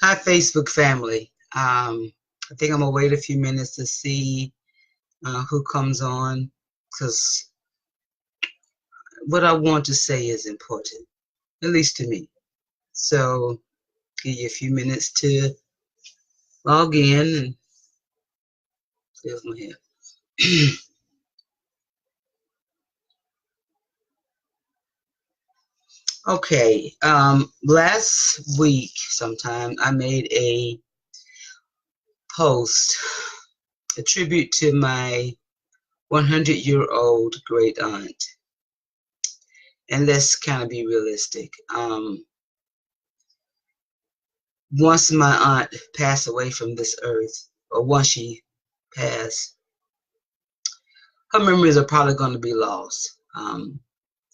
Hi, Facebook family. I think I'm gonna wait a few minutes to see who comes on because what I want to say is important, at least to me. So, give you a few minutes to log in and there's my hair. Okay, last week sometime I made a post, a tribute to my 100-year-old great aunt. And let's kind of be realistic. Once my aunt passed away from this earth, or once she passed, her memories are probably going to be lost.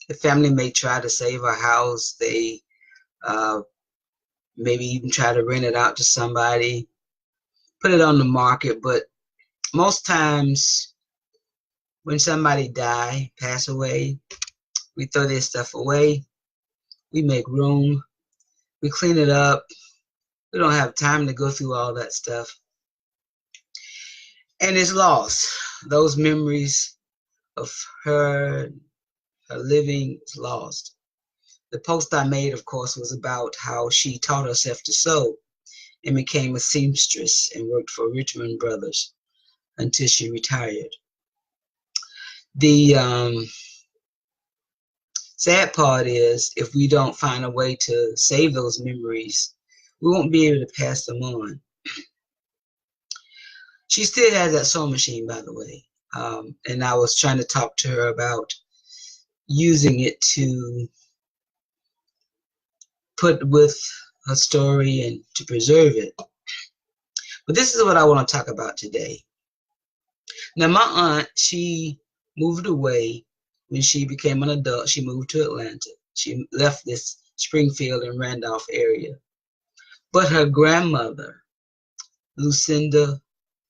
The family may try to save her house. They uh, maybe even try to rent it out to somebody, put it on the market. But most times when somebody pass away, we throw their stuff away. We make room. We clean it up. We don't have time to go through all that stuff. And it's lost. Those memories of her living is lost. The post I made, of course, was about how she taught herself to sew and became a seamstress and worked for Richmond Brothers until she retired. The sad part is if we don't find a way to save those memories, we won't be able to pass them on. She still has that sewing machine, by the way. And I was trying to talk to her about using it to put with her story and to preserve it. But this is what I want to talk about today. Now, my aunt, she moved away when she became an adult. She moved to Atlanta. She left this Springfield and Randolph area. But her grandmother, Lucinda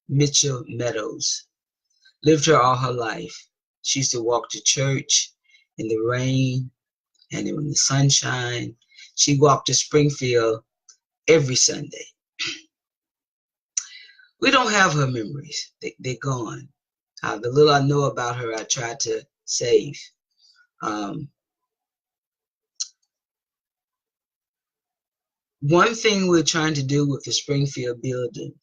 Mitchell Meadows, lived here all her life. She used to walk to church in the rain and in the sunshine. She walked to Springfield every Sunday. We don't have her memories. They're gone. The little I know about her, I tried to save. One thing we're trying to do with the Springfield building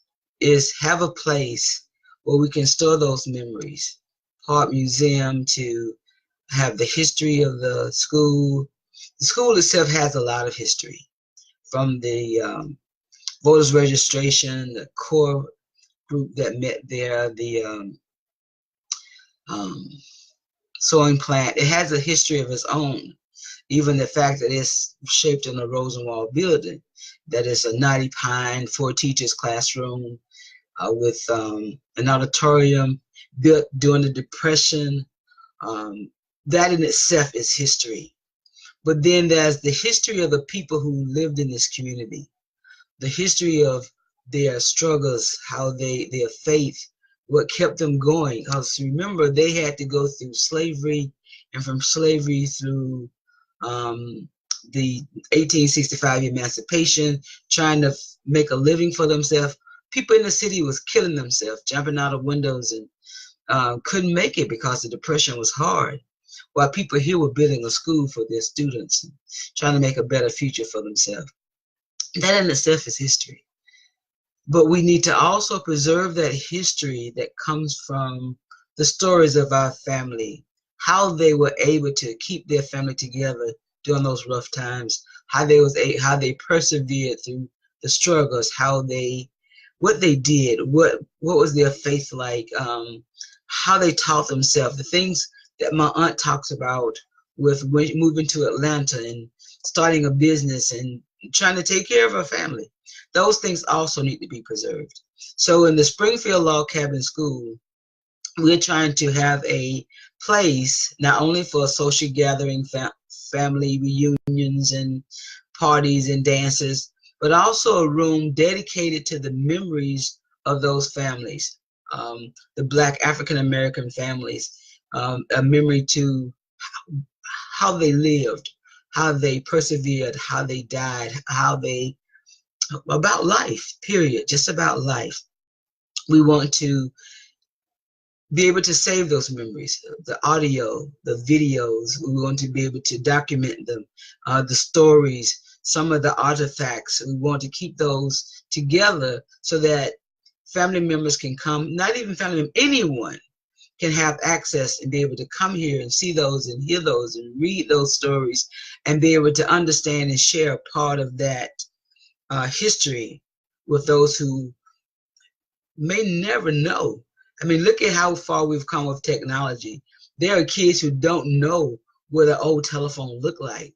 is have a place where we can store those memories. Art museum to have the history of the school. The school itself has a lot of history, from the voters registration, the core group that met there, the sewing plant. It has a history of its own. Even the fact that it's shaped in a Rosenwald building, that is a knotty pine, 4 teachers classroom with an auditorium built during the Depression. That in itself is history. But then there's the history of the people who lived in this community, the history of their struggles, how their faith, what kept them going. Because remember, they had to go through slavery, and from slavery through the 1865 emancipation, trying to make a living for themselves. People in the city was killing themselves, jumping out of windows, and couldn't make it because the Depression was hard. While people here were building a school for their students and trying to make a better future for themselves. That in itself is history. But we need to also preserve that history that comes from the stories of our family, how they were able to keep their family together during those rough times, how they persevered through the struggles, what they did, what was their faith like, how they taught themselves, the things that my aunt talks about with moving to Atlanta and starting a business and trying to take care of her family. Those things also need to be preserved. So in the Springfield Log Cabin School, we're trying to have a place not only for social gathering, family reunions and parties and dances, but also a room dedicated to the memories of those families, the Black African-American families, a memory to how they lived, how they persevered, how they died, how they about life, period, just about life. We want to be able to save those memories, the audio, the videos. We want to be able to document them, the stories, some of the artifacts. We want to keep those together so that family members can come, not even family members, anyone can have access and be able to come here and see those and hear those and read those stories and be able to understand and share a part of that history with those who may never know. I mean, look at how far we've come with technology. There are kids who don't know what an old telephone looked like.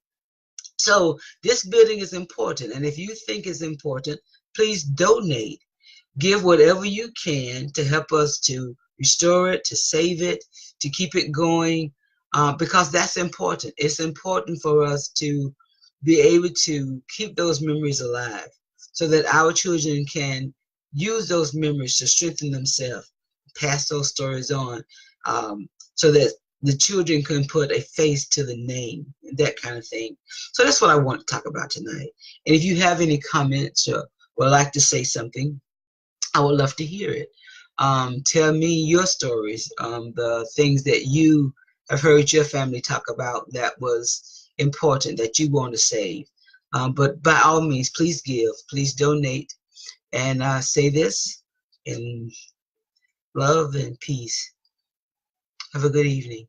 So this building is important. And if you think it's important, please donate. Give whatever you can to help us to restore it, to save it, to keep it going, because that's important. It's important for us to be able to keep those memories alive so that our children can use those memories to strengthen themselves, pass those stories on, so that the children can put a face to the name, that kind of thing. So that's what I want to talk about tonight. And if you have any comments or would like to say something, I would love to hear it. Tell me your stories, the things that you have heard your family talk about that was important that you want to save. But by all means, please give, please donate, and say this in love and peace. Have a good evening.